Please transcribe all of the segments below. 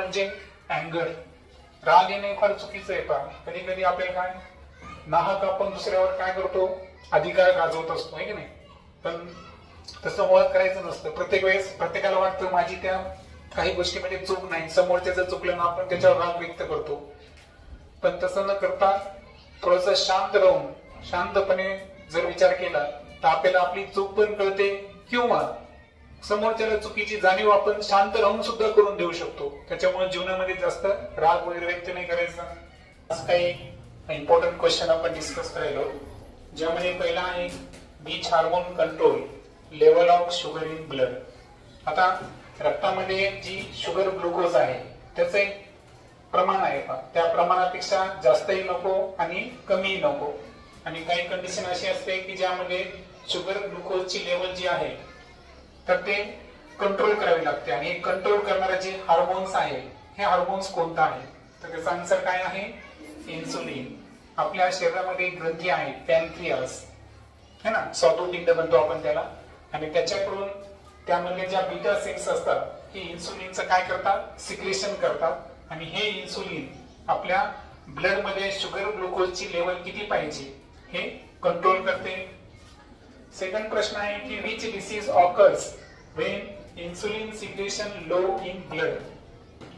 म्हणजे अँगर, राग येणे फार चुकीचं आहे. पहा कधी कधी आपल्याला काय नाहक आपण दुसऱ्यावर काय करतो, अधिकार गाजवत असतो आहे की नाही. पण तसं मुळात करायचं नसतं. प्रत्येक वेळेस प्रत्येकाला वाटतं माझी त्या काही गोष्टीमध्ये चूक नाही, समोर त्याचं चुकलं ना आपण त्याच्यावर राग व्यक्त करतो. पण तसं न करता थोडंसं शांत राहून शांतपणे जर विचार केला तर आपल्याला आपली चूक पण कळते, किंवा समोरच्याला चुकीची जाणीव आपण शांत राहून सुद्धा करून देऊ शकतो. त्याच्यामुळे जीवनामध्ये जास्त राग वगैरे व्यक्त नाही करायचा. असं काही इम्पॉर्टंट क्वेश्चन आपण डिस्कस करायलो, ज्यामध्ये पहिला आहे beach hormone control level of sugar in blood. आता रक्तामध्ये जी शुगर ग्लुकोज आहे त्याचं एक प्रमाण आहे, त्या प्रमाणापेक्षा जास्तही नको आणि कमीही नको. आणि काही कंडिशन अशी असते की ज्यामध्ये शुगर ग्लुकोजची लेवल जी आहे तर ते कंट्रोल करावी लागते. आणि कंट्रोल करणारे जे हार्मोन्स आहे हे हार्मोन्स कोणता आहे तर त्याचा आन्सर काय आहे, इन्सुलिन. आपल्या शरीरामध्ये ग्रंथी आहे पॅनक्रियास है ना, स्वादू पिंड म्हणतो आपण त्याला, आणि त्याच्याकडून त्यामध्ये ज्या बीटा सेल्स असतात हे इन्सुलिनचं काय करतात, सिक्रेशन करतात. आणि हे इन्सुलिन आपल्या ब्लड मध्ये शुगर ग्लुकोजची लेवल किती पाहिजे हे कंट्रोल करते. सेकंड प्रश्न आहे की which disease occurs when insulin secretion low in blood.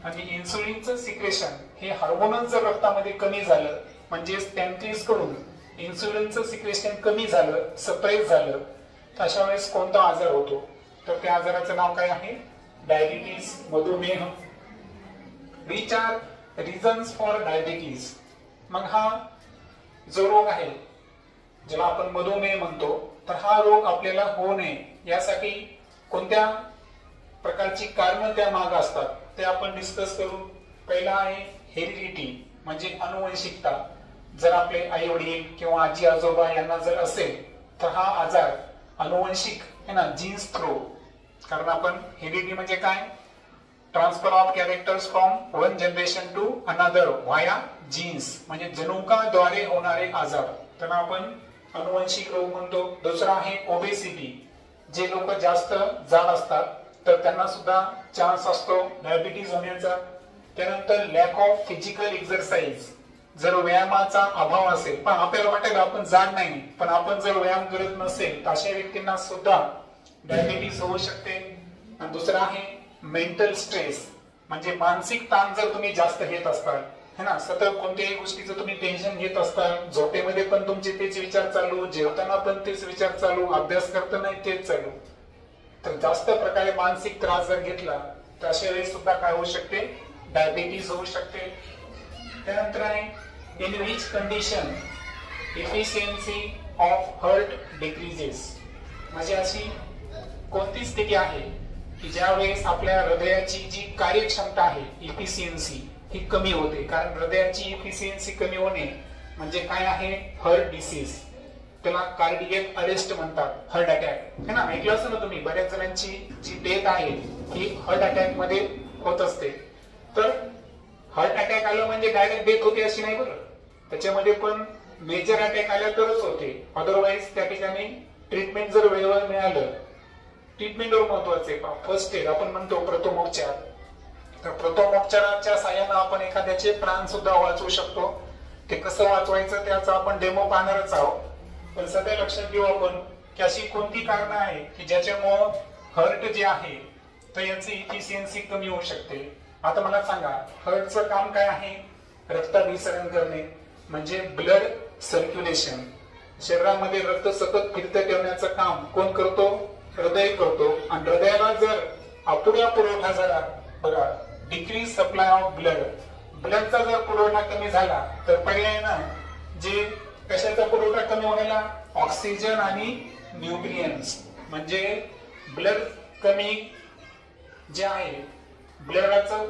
आणि इन्सुलिनचं सिक्रेशन हे हार्मोन जर रक्तामध्ये कमी झालं, म्हणजेच पॅनक्रियास कडून इन्सुलिनचं सिक्रेशन कमी झालं, सप्रेस झालं, तर अशा वेळेस कोणता आजार होतो तर त्या आजाराचं नाव काय आहे, डायबिटीज, मधुमेह. Which are reasons for diabetes. मग हा जो रोग आहे ज्याला आपण मधुमेह म्हणतो, तर हा रोग आपल्याला होऊ नये यासाठी कोणत्या प्रकारची कारण त्या मागे असतात ते आपण डिस्कस करू. पहिला आहे हेरिडिटी, म्हणजे अनुवंशिकता. जर आपले आई वडील किंवा आजी आजोबा यांना जर असेल तर हा आजार अनुवंशिक है ना, जीन्स थ्रू. कारण आपण हेरिडिटी म्हणजे काय, transfer of characters from one generation to another via genes, म्हणजे जनुकाद्वारे होणारे आजार त्यांना आपण अनुवंशिक रोग म्हणतो. दुसरा आहे ओबेसिटी, जे लोक जास्त जाड असतात तर त्यांना सुद्धा चान्स असतो डायबिटीज होण्याचा. त्यानंतर लॅक ऑफ फिजिकल एक्सरसाइज, जर व्यायामाचा अभाव असेल, पण आपल्याला वाटेल आपण जाड नाही, पण आपण जर व्यायाम करत नसेल तर अशा व्यक्तींना सुद्धा डायबिटीज होऊ शकते. आणि दुसरा आहे मेंटल स्ट्रेस, म्हणजे मानसिक ताण जर तुम्ही जास्त घेत असाल है ना, सतत कोणत्याही गोष्टीचं तुम्ही टेन्शन घेत असताल, झोपेमध्ये पण तुमचे तेच विचार चालू, जेवताना पण तेच विचार चालू, अभ्यास करताना तेच चालू, तर जास्त प्रकारे मानसिक त्रास जर घेतला तर अशा वेळेस सुद्धा काय होऊ शकते, डायबिटीज होऊ शकते. त्यानंतर आहे in which condition efficiency of heart decreases, म्हणजे अशी कोणती स्थिती आहे की ज्या वेळेस आपल्या हृदयाची जी कार्यक्षमता आहे इफिशियन्सी ही कमी होते. कारण हृदयाची इफिशियन्सी कमी होणे म्हणजे काय आहे, हार्ट डिसीज. त्याला कार्डियक अरेस्ट म्हणतात, हार्ट अटॅक है ना, ऐकलं असेल ना तुम्ही. बऱ्याच जणांची जी डेथ आहे ही हार्ट अटॅक मध्ये होत असते. तर हार्ट अटॅक आलं म्हणजे डायरेक्ट डेथ होते अशी नाही बरं, त्याच्यामध्ये पण मेजर अटॅक आल्या तरच होते. अदरवाईज त्या ठिकाणी ट्रीटमेंट जर वेळेवर मिळालं, ट्रीटमेंटवर महत्वाचे फर्स्ट एड आपण म्हणतो प्रथमोपचार, तर प्रथमोपचाराच्या साहाय्याने आपण एखाद्याचे प्राण सुद्धा वाचवू शकतो. ते कसं वाचवायचं त्याचा आपण डेमो पाहणारच आहोत. पण सध्या लक्षात घेऊ आपण की अशी कोणती कारणं आहे की ज्याच्यामुळे हार्ट जे आहे तर याची इफिशियन्सी कमी होऊ शकते. आता मला सांगा, हार्टचं काम काय आहे, रक्ताभिसरण करणे, म्हणजे ब्लड सर्क्युलेशन. शरीरामध्ये रक्त सतत फिरत ठेवण्याचं काम कोण करतो, हृदय करतो. आणि हृदयाला जर अपुरा पुरवठा झाला, बघा डिक्रीज सप्लाय ऑफ ब्लड, ब्लडचा जर पुरवठा कमी झाला तर पर्यायानं जे कशाचा पुरवठा कमी व्हायला, ऑक्सिजन आणि न्यूट्रिएंट्स, म्हणजे ब्लड कमी जे आहे, ब्लडाचं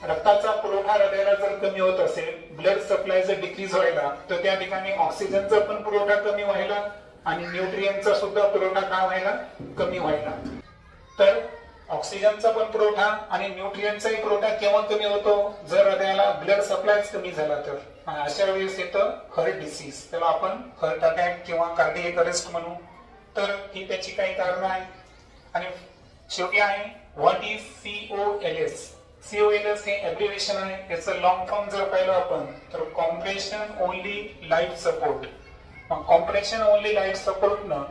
रक्ताचा पुरवठा हृदयाला जर कमी होत असेल, ब्लड सप्लाय जर डिक्रीज व्हायला, तर त्या ठिकाणी ऑक्सिजनचा पण पुरवठा कमी व्हायला आणि न्यूट्रिएंटचा सुद्धा पुरवठा काय व्हायला, कमी व्हायला. तर ऑक्सिजनचा पण पुरवठा आणि न्यूट्रिएंटचाही पुरवठा केव्हा कमी होतो, जर हृदयाला ब्लड सप्लायच कमी झाला तर. आणि अशा वेळेस येतं हार्ट डिसीज, त्याला आपण हार्ट अटॅक किंवा कार्डियक अरेस्ट म्हणू. तर ही त्याची काही कारणं आहेत. आणि शेवटी आहे व्हॉट इज COLS. COLS हे ऍब्रिव्हिएशन आहे. याचं लॉंग फॉर्म जर पाहिलं आपण तर compression only life support. Compression only life सपोर्टनं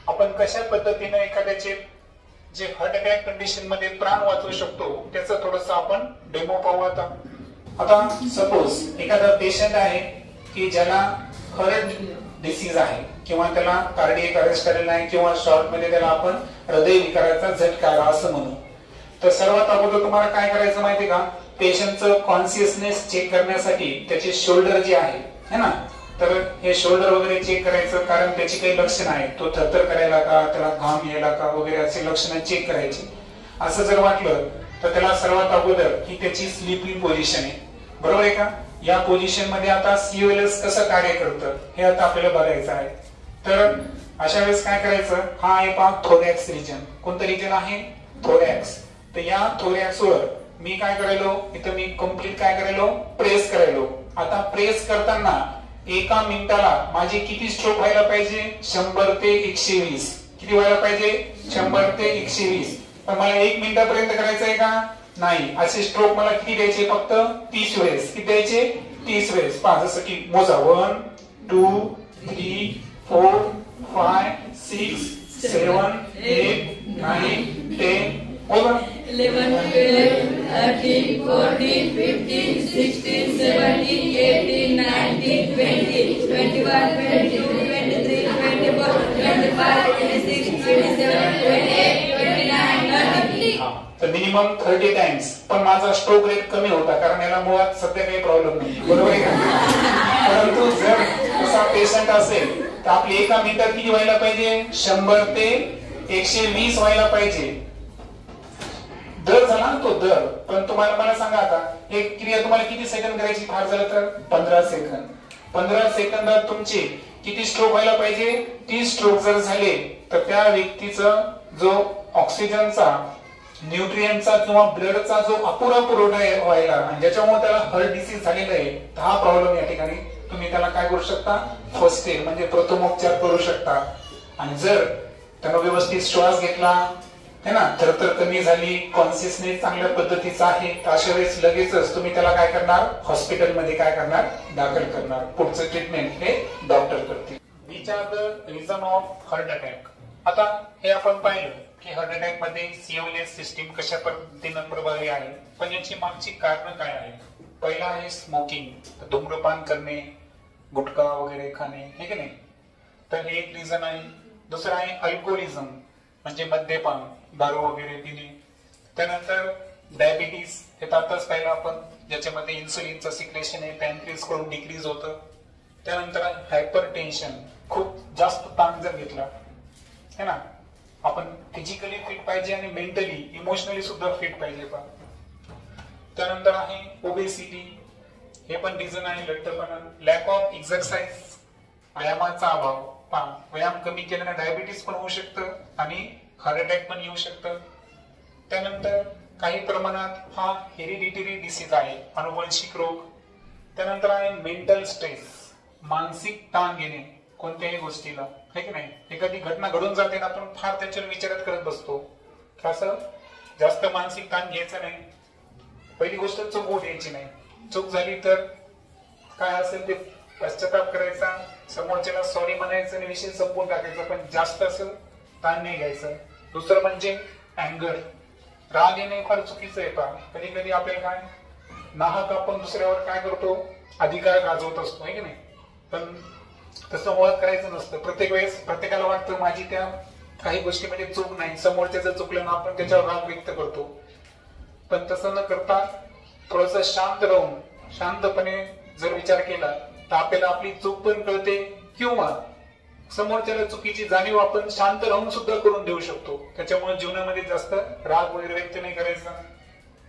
आपण कशा पद्धतीने एखाद्याचे जे हार्ट अटॅक कंडिशन मध्ये प्राण वाचवू शकतो त्याचं थोडंसं आपण डेमो पाहू. आता सपोज एखादा पेशंट आहे की ज्याला हार्ट डिसीज आहे किंवा त्याला कार्डियक अरेस्ट झालेला आहे किंवा शॉर्ट मध्ये त्याला आपण हृदय विकाराचा झटका आला असं म्हणू. तर सर्वात अगोदर तुम्हाला काय करायचं माहितीये का, पेशंटचं कॉन्शियसनेस चेक करण्यासाठी त्याचे शोल्डर जे आहे ना, तर हे शोल्डर वगैरे चेक करायचं. कारण त्याची काही लक्षणं आहेत, तो थरथर करायला का, त्याला घाम यायला का वगैरे असे लक्षणं चेक करायची. असं जर वाटलं तर त्याला सर्वात अगोदर ही त्याची स्लीपिंग पोझिशन आहे, बरोबर आहे का. या पोझिशन मध्ये आता COLS कसं कार्य करतं हे आता आपल्याला बघायचं आहे. तर अशा वेळेस काय करायचं, हा आहे पहा थोरॅक्स रिजन. कोणतं रिजन आहे, थोरॅक्स. तर या थोरॅक्स वर मी काय करायलो, इथं मी कम्प्लीट काय करायलो, प्रेस करायलो. आता प्रेस करताना एका मिनिटाला माझे किती स्ट्रोक व्हायला पाहिजे, 100 ते 120. किती व्हायला पाहिजे, 100 ते 120. पण मला 1 मिनिटापर्यंत करायचं आहे का, नाही. असे स्ट्रोक मला किती द्यायचे, फक्त 30 वेळेस. किती द्यायचे, 30 वेळेस. पहा जसं की मोजा, 1 2 3 4 5 6 7 8 9 10. बोला 11 12 13 14 15 16 17 18 19 20 21 22 23 24 25 26 27 28 29 30. तर मिनिमम 30 टाइम्स. पण माझा स्ट्रोक रेट कमी होता कारण याला मुळात सध्या काही प्रॉब्लेम नाही, बरोबर आहे का. परंतु जर असा पेशंट असेल तर आपली एका मिनिटात किती व्हायला पाहिजे, 100 ते 120 व्हायला पाहिजे. दर झाला ना तो दर. पण तुम्हाला मला सांगा आता एक क्रिया तुम्हाला किती सेकंद करायची, फार झालं तर 15 सेकंद. 15 सेकंदात तुमचे किती स्ट्रोक व्हायला पाहिजे, 30 स्ट्रोक जर झाले तर त्या व्यक्तीचा जो ऑक्सिजनचा, न्यूट्रिएंटचा किंवा ब्लडचा जो अपुरा पुरवठा व्हायला आणि ज्याच्यामुळे त्याला हार्ट डिसीज झालेला आहे, हा प्रॉब्लेम या ठिकाणी तुम्ही त्याला काय करू शकता, फर्स्ट एड म्हणजे प्रथमोपचार करू शकता. आणि जर त्यानं व्यवस्थित श्वास घेतला है ना, थरथर कमी झाली, कॉन्शियसनेस चांगल्या पद्धतीचा आहे, तर अशा वेळेस लगेचच तुम्ही त्याला काय करणार, हॉस्पिटलमध्ये काय करणार, दाखल करणार. पुढचं ट्रीटमेंट हे डॉक्टर करतील. Which are the reason of heart attack. आता हे आपण पाहिलं की हार्ट अटॅक मध्ये COLS सिस्टीम कशा पद्धतीनं प्रभावी आहे, पण याची मागची कारण काय आहे. पहिला आहे स्मोकिंग, धूम्रपान करणे, गुटखा वगैरे खाणे, हे की नाही, तर हे एक रिझन आहे. दुसरं आहे अल्कोहोलिझम म्हणजे मद्यपान, दारू वगैरे पिणे. त्यानंतर डायबिटीस, हे आताच पाहिलं आपण, ज्याच्यामध्ये इन्सुलिनचं सिक्रेशन आहे पॅनक्रियास कडून डिक्रीज होतं. त्यानंतर हायपर टेन्शन, खूप जास्त ताण जर घेतला है ना, आपण फिजिकली फिट पाहिजे आणि मेंटली इमोशनली सुद्धा फिट पाहिजे. त्यानंतर आहे ओबेसिटी, हे पण रिझन आहे, लठ्ठपणा. लॅक ऑफ एक्सरसाइज, व्यायामाचा अभाव. व्यायाम कमी केल्याने डायबिटीस पण होऊ शकतं आणि हार्ट अटॅक पण येऊ शकतं. त्यानंतर काही प्रमाणात हा हेरिडिटरी डिसीज आहे, अनुवंशिक रोग. त्यानंतर आहे मेंटल स्ट्रेस, मानसिक ताण घेणे कोणत्याही गोष्टीला, है की नाही. एखादी घटना घडून जाते ना, आपण फार त्याच्यावर विचारात करत बसतो. कसं जास्त मानसिक ताण घ्यायचा नाही. पहिली गोष्ट चूक होऊ द्यायची नाही. चूक झाली तर काय असेल ते पश्चाताप करायचा, समोरच्याला सॉरी म्हणायचं आणि विषय संपवून टाकायचा, पण जास्त असं ताण नाही घ्यायचं. दुसरं म्हणजे अँगर, राग येणे फार चुकीचं आहे. कधी कधी आपल्याला काय नाहक आपण दुसऱ्यावर काय करतो, अधिकार गाजवत असतो, है की नाही. पण तसं मुळात करायचं नसतं. प्रत्येक वेळेस प्रत्येकाला वाटतं माझी त्या काही गोष्टीमध्ये चूक नाही, समोरच्याचं चुकलं ना आपण त्याच्यावर राग व्यक्त करतो. पण तसं न करता थोडंसं शांत राहून शांतपणे जर विचार केला तर आपल्याला आपली चूक पण कळते किंवा समोरच्याला चुकीची जाणीव आपण शांत राहून सुद्धा करून देऊ शकतो. त्याच्यामुळे जीवनामध्ये जास्त राग वगैरे व्यक्त नाही करायचा.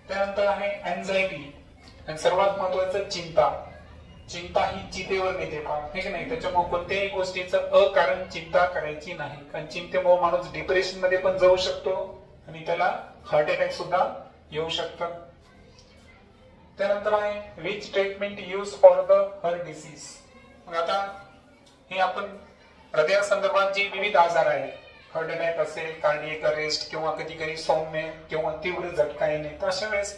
त्यानंतर आहे अँझायटी आणि सर्वात महत्वाचं चिंता. चिंता ही चितेवर नेते हे की नाही. त्याच्यामुळे कोणत्याही गोष्टीचं अकारण चिंता करायची नाही, कारण चिंतेमुळे माणूस डिप्रेशन मध्ये पण जाऊ शकतो आणि त्याला हार्ट अटॅक सुद्धा येऊ शकतं. त्यानंतर आहे which treatment use for the heart disease. मग आता हे आपण हृदयासंदर्भात जे विविध आजार आहेत, हार्ट अटॅक असेल, कार्डियक अरेस्ट किंवा कधी कधी सौम्य किंवा तीव्र झटका येणे, तर अशा वेळेस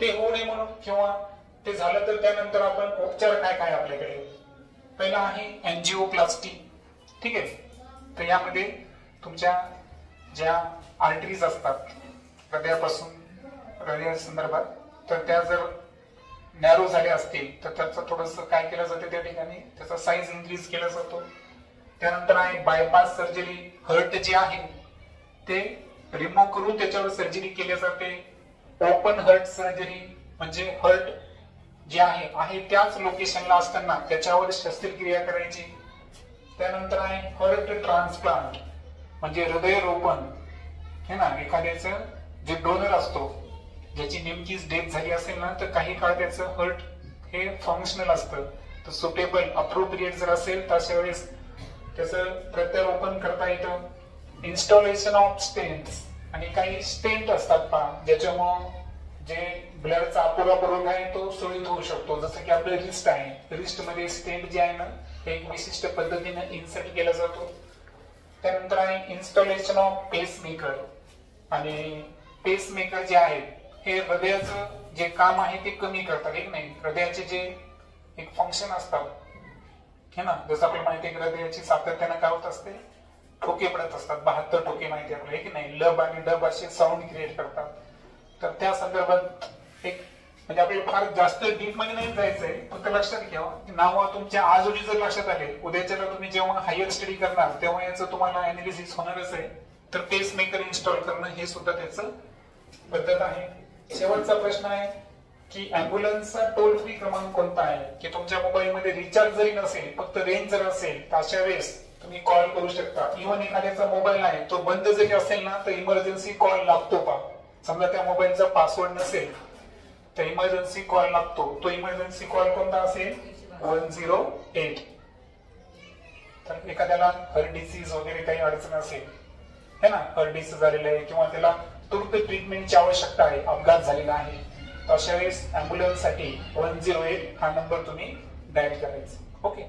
ते होऊ नये म्हणून किंवा ते झालं तर त्यानंतर आपण उपचार काय काय आपल्याकडे. पहिला आहे एंजिओप्लास्टी. ठीक आहे. तर यामध्ये तुमच्या ज्या आर्टरीज असतात हृदया संदर्भात, तर त्या जर नॅरो झाल्या असतील तर त्याचं थोडस काय केलं जाते त्या ठिकाणी, त्याचा साईज इन्क्रीज केला जातो. त्यानंतर आहे बायपास सर्जरी. हर्ट जे आहे ते रिमूव्ह करून त्याच्यावर सर्जरी केली जाते. ओपन हर्ट सर्जरी म्हणजे हर्ट जे आहे त्याच लोकेशनला असताना त्याच्यावर शस्त्रक्रिया करायची. त्यानंतर आहे हर्ट ट्रान्सप्लांट म्हणजे हृदयरोपण. हे ना, एखाद्याचं जे डोनर असतो ज्याची नेमकीच डेथ झाली असेल ना, तर काही काळ त्याचं हर्ट हे फंक्शनल असतं. तर सुटेबल अप्रोप्रिएट जर असेल तर अशा वेळेस त्याचं प्रत्यारोपण करता येतं. इन्स्टॉलेशन ऑफ स्टेंट्स आणि काही स्टेंट असतात पहा, ज्याच्यामुळं जे ब्लडचा अपुरा पुरवठा आहे तो सुरळीत होऊ शकतो. जसं की आपलं रिस्ट आहे, रिस्ट मध्ये स्टेंट जे आहे ना हे एक विशिष्ट पद्धतीने इन्सर्ट केला जातो. त्यानंतर आहे इन्स्टॉलेशन ऑफ पेसमेकर. आणि पेसमेकर जे आहेत हे हृदयाचं जे काम आहे ते कमी करतात. एक नाही, हृदयाचे जे एक फंक्शन असतात हे ना, जसं आपल्याला माहिती आहे हृदयाची सातत्यानं काय होत असते, ठोके पडत असतात. 72 ठोके माहिती आहे आपल्याला, की नाही, लब आणि डब असे साऊंड क्रिएट करतात. तर त्या संदर्भात एक म्हणजे आपल्याला फार जास्त डीप मध्ये नाही जायचंय, फक्त लक्षात घ्या नाव तुमच्या आजही जर लक्षात आले, उद्याच्याला तुम्ही जेव्हा हायर स्टडी करणार तेव्हा याचं तुम्हाला अनालिसिस होणारच आहे. तर पेस मेकर इन्स्टॉल करणं हे सुद्धा त्याचं पद्धत आहे. शेवटचा प्रश्न आहे की अँब्युलन्सचा टोल फ्री क्रमांक कोणता आहे, की तुमच्या मोबाईल मध्ये रिचार्ज जरी नसेल, फक्त रेंज जर असेल तर अशा वेळेस तुम्ही कॉल करू शकता. इव्हन एखाद्याचा मोबाईल आहे तो बंद जरी असेल ना तर इमर्जन्सी कॉल लागतो पा. समजा त्या मोबाईलचा पासवर्ड नसेल तर इमर्जन्सी कॉल लागतो. तो इमर्जन्सी कॉल कोणता असेल, 108. तर एखाद्याला हर्ट डिसीज वगैरे काही अडचण असेल है ना, हर्ट डिसीज झालेला आहे किंवा त्याला तुर्त ट्रीटमेंटची आवश्यकता आहे, अपघात झालेला आहे, तर अशा वेळेस अँब्युलन्स साठी 108 हा नंबर तुम्ही डायल करायचा. ओके.